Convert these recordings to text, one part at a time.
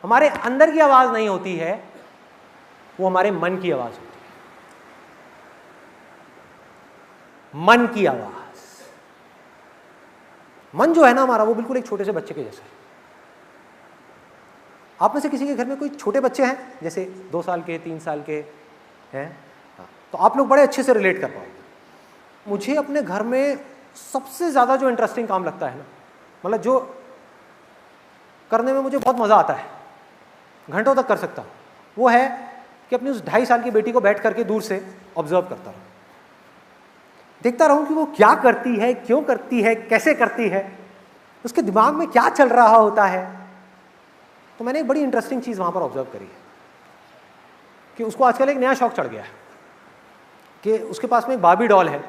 हमारे अंदर की आवाज नहीं होती है, वो हमारे मन की आवाज होती है। मन की आवाज, मन जो है ना हमारा, वो बिल्कुल एक छोटे से बच्चे के जैसा है। आप में से किसी के घर में कोई छोटे बच्चे हैं, जैसे 2 साल के 3 साल के हैं, तो आप लोग बड़े अच्छे से रिलेट कर पाओगे। मुझे अपने घर में सबसे ज़्यादा जो इंटरेस्टिंग काम लगता है ना, मतलब जो करने में मुझे बहुत मज़ा आता है, घंटों तक कर सकता हूँ, वो है कि अपनी उस 2.5 साल की बेटी को बैठ करके दूर से ऑब्जर्व करता रहूँ, देखता रहूँ कि वो क्या करती है, क्यों करती है, कैसे करती है, उसके दिमाग में क्या चल रहा होता है। तो मैंने एक बड़ी इंटरेस्टिंग चीज़ वहाँ पर ऑब्जर्व करी है कि उसको आजकल एक नया शौक चढ़ गया है कि उसके पास में एक बार्बी डॉल है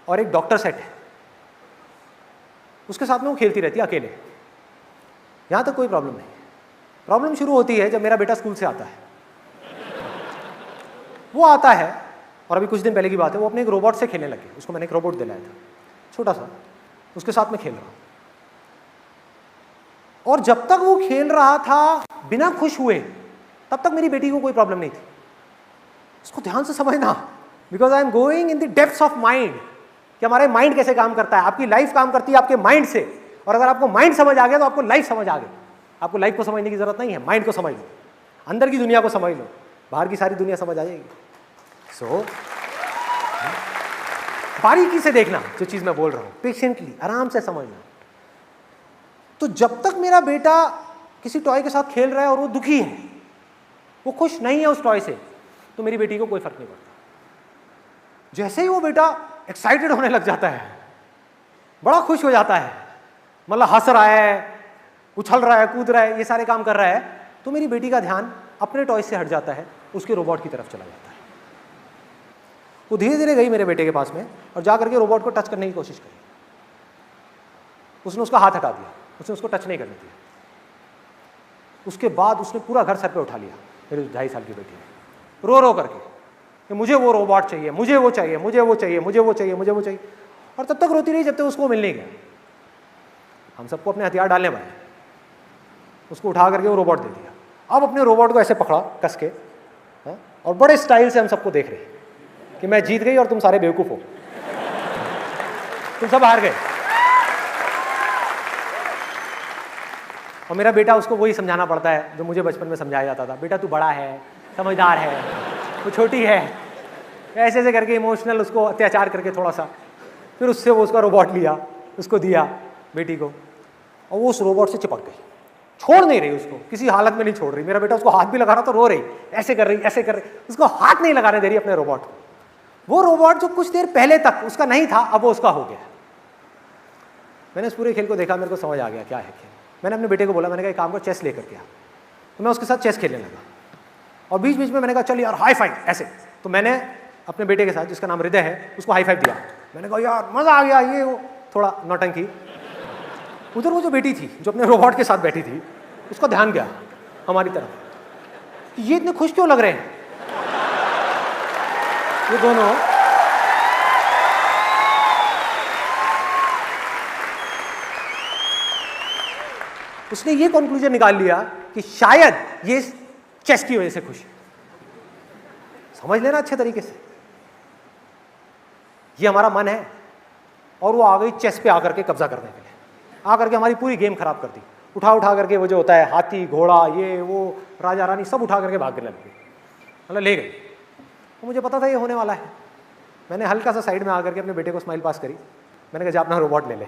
और एक डॉक्टर सेट है, उसके साथ में वो खेलती रहती है अकेले। यहाँ तक कोई प्रॉब्लम नहीं। प्रॉब्लम शुरू होती है जब मेरा बेटा स्कूल से आता है। वो आता है और अभी कुछ दिन पहले की बात है, वो अपने एक रोबोट से खेलने लगे। उसको मैंने एक रोबोट दिलाया था छोटा सा, उसके साथ में खेल रहा हूँ। और जब तक वो खेल रहा था बिना खुश हुए, तब तक मेरी बेटी को कोई प्रॉब्लम नहीं थी। इसको ध्यान से समझना, because I am going in the depths of mind कि हमारे माइंड कैसे काम करता है। आपकी लाइफ काम करती है आपके माइंड से, और अगर आपको माइंड समझ आ गया तो आपको लाइफ समझ आ गई। आपको लाइफ को समझने की जरूरत नहीं है, माइंड को समझ लो, अंदर की दुनिया को समझ लो, बाहर की सारी दुनिया समझ आ जाएगी। सो बारीकी से देखना जो चीज मैं बोल रहा हूं, पेशेंटली आराम से समझना। तो जब तक मेरा बेटा किसी टॉय के साथ खेल रहा है और वो दुखी है, वो खुश नहीं है उस टॉय से, तो मेरी बेटी को कोई फर्क नहीं पड़ता। जैसे ही वो बेटा एक्साइटेड होने लग जाता है, बड़ा खुश हो जाता है, मतलब हंस रहा है, उछल रहा है, कूद रहा है, ये सारे काम कर रहा है, तो मेरी बेटी का ध्यान अपने टॉय से हट जाता है, उसके रोबोट की तरफ चला जाता है। वो धीरे धीरे गई मेरे बेटे के पास में और जा करके रोबोट को टच करने की कोशिश करी। उसने उसका हाथ हटा दिया, उसने उसको टच नहीं करने दिया। उसके बाद उसने पूरा घर सर पे उठा लिया, मेरी 2.5 साल की बेटी ने, रो रो करके कि मुझे वो रोबोट चाहिए, मुझे वो चाहिए, मुझे वो चाहिए, मुझे वो चाहिए, मुझे वो चाहिए। और तब तक रोती रही जब तक उसको मिल नहीं गया। हम सबको अपने हथियार डालने पड़े, उसको उठा करके वो रोबोट दे दिया। अब अपने रोबोट को ऐसे पकड़ा कस के, और बड़े स्टाइल से हम सबको देख रहे कि मैं जीत गई और तुम सारे बेवकूफ हो, तुम सब हार गए। और मेरा बेटा, उसको वही समझाना पड़ता है जो मुझे बचपन में समझाया जाता था, बेटा तू बड़ा है, समझदार है, वो छोटी है, ऐसे ऐसे करके इमोशनल उसको अत्याचार करके थोड़ा सा, फिर उससे वो उसका रोबोट लिया, उसको दिया बेटी को, और वो उस रोबोट से चिपक गई, छोड़ नहीं रही उसको, किसी हालत में नहीं छोड़ रही। मेरा बेटा उसको हाथ भी लगा रहा तो रो रही, ऐसे कर रही, ऐसे कर रही, उसको हाथ नहीं लगाने दे रही अपने रोबोट को। वो रोबोट जो कुछ देर पहले तक उसका नहीं था, अब वो उसका हो गया। मैंने इस पूरे खेल को देखा, मेरे को समझ आ गया क्या है खेल। मैंने अपने बेटे को बोला, मैंने कहा एक काम को चेस लेकर के आ, तो मैं उसके साथ चेस खेलने लगा। और बीच बीच में मैंने कहा चल यार हाई फाइव ऐसे, तो मैंने अपने बेटे के साथ, जिसका नाम हृदय है, उसको हाई फाइव दिया। मैंने कहा यार मजा आ गया, ये वो थोड़ा नौटंकी। उधर वो जो बेटी थी जो अपने रोबोट के साथ बैठी थी, उसका ध्यान गया हमारी तरफ, ये इतने खुश क्यों लग रहे हैं ये दोनों। उसने ये कंक्लूजन निकाल लिया कि शायद ये चेस की वजह से खुश है। समझ लेना अच्छे तरीके से, ये हमारा मन है और वो आ गई चेस पे आकर के कब्जा करने के लिए, आकर के हमारी पूरी गेम खराब कर दी। उठा उठा करके वो जो होता है हाथी घोड़ा, ये वो राजा रानी सब उठा करके भागने लग गई, मतलब ले गई। तो मुझे पता था ये होने वाला है। मैंने हल्का सा साइड में आकर के अपने बेटे को स्माइल पास करी। मैंने कहा जा अपना रोबोट ले ले।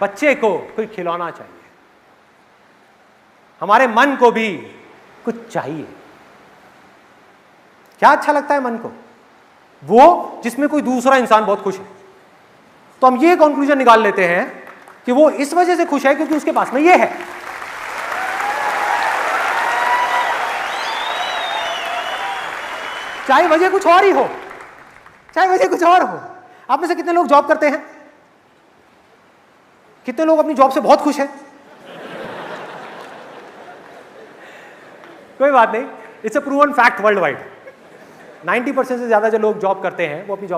बच्चे को कोई खिलौना चाहिए, हमारे मन को भी कुछ चाहिए। क्या अच्छा लगता है मन को? वो जिसमें कोई दूसरा इंसान बहुत खुश है। तो हम ये कंक्लूजन निकाल लेते हैं कि वो इस वजह से खुश है क्योंकि उसके पास में ये है। चाहे वजह कुछ और ही हो, चाहे वजह कुछ और हो। आप में से कितने लोग जॉब करते हैं? कितने लोग अपनी जॉब से बहुत खुश हैं? कोई बात नहीं, it's a proven fact world wide. 90% से ज्यादा जो लोग जॉब करते हैं वो अपनी जॉब